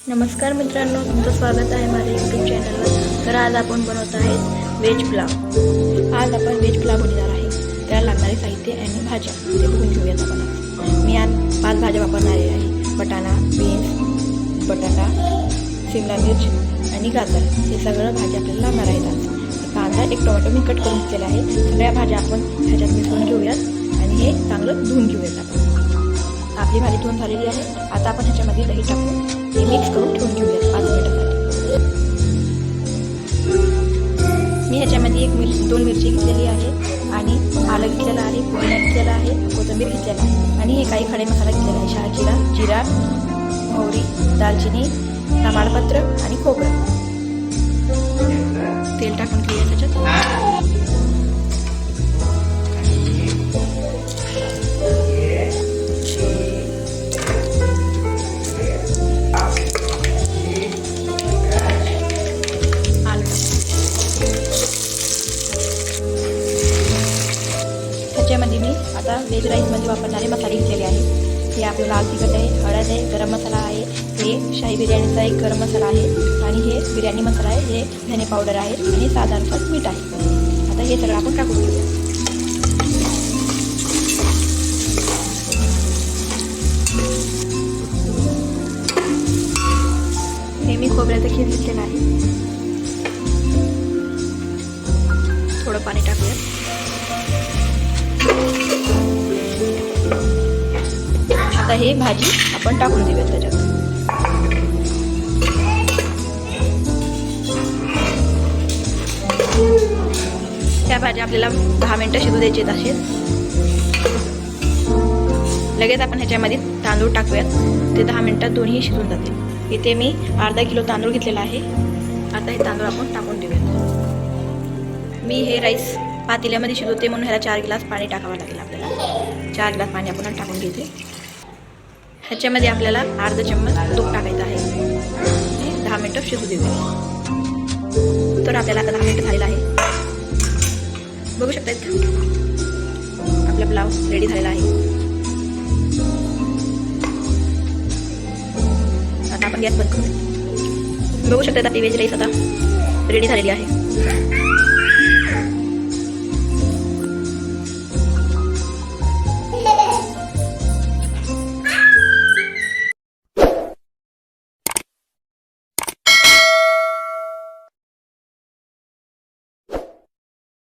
नमस्कार मित्रांनो, तुमचं स्वागत आहे माझ्या यूट्यूब चॅनलवर। तर आज आपण बनवत आहे व्हेज पुलाव। आज आपण व्हेज पुलाव बनवणार आहे। त्याला लागणारे साहित्य आणि भाज्या ते बघून घेऊयात आपण। मी आज 5 भाज्या वापरणार आहे। बटाणा, बीन्स, बटाटा, शिमला मिर्च आणि गाजर हे सगळं भाज्या आपल्याला लागणार आहेत। आज कांदा, एक टोमॅटो मी कट करून घेतलेला आहे। सगळ्या भाज्या आपण ह्याच्यात मिसळून घेऊयात आणि हे चांगलं धुवून घेऊयात आपण। आपली भाजी धुवून झालेली आहे। आता आपण ह्याच्यामध्ये दही टाकून हे मिक्स करून ठेवून घेऊया 5 मिनिटांसाठी। मी ह्याच्यामध्ये 2 मिरची घेतलेली आहे आणि आलं घेतलेलं आहे, पुदिना घेतलेला आहे, कोथिंबीर घेतलेला आहे आणि हे काही खडे मसाला घेतलेला आहे। शहाजिरा, जिरा, मोहरी, दालचिनी, तमालपत्र आणि खोबरं। तेल टाकून घेऊया त्याच्यात। ह्याच्यामध्ये मी आता व्हेज राईसमध्ये वापरणारे मसाले घेतलेले आहे। हे आपलं लाल तिखट आहे, हळद आहे, गरम मसाला आहे, हे शाही बिर्याणीचा एक गरम मसाला आहे आणि हे बिर्याणी मसाला आहे, हे धने पावडर आहे आणि साधारणतः मीठ आहे। आता हे सगळं आपण टाकून घेऊया। हे मी खोबऱ्याचं खीर घेतलेलं आहे। थोडं पाणी टाकूया। आता हे भाजी आपण टाकून देऊया त्याच्यात। त्या भाज्या आपल्याला 10 मिनिटं शिजू द्यायचे असेल। लगेच आपण ह्याच्यामध्ये तांदूळ टाकूयात, ते 10 मिनिटात दोन्ही शिजून जातील। इथे मी अर्धा किलो तांदूळ घेतलेला आहे। आता हे तांदूळ आपण टाकून देऊयात। मी हे राईस पातेल्यामध्ये शिजवते म्हणून ह्याला 4 ग्लास पाणी टाकावं लागेल आपल्याला। 4 ग्लास पाणी आपण टाकून घेते। ह्याच्यामध्ये आपल्याला अर्धा चम्मच तूप टाकायचं आहे। 10 मिनिटं शिजू देऊया। तर आपल्याला आता 10 मिनिटं झालेलं आहे। बघू शकतायत का आपला पुलाव रेडी झालेला आहे। आता आपण गॅस बंद करू। बघू शकतात आपली व्हेज राईस आता रेडी झालेली आहे।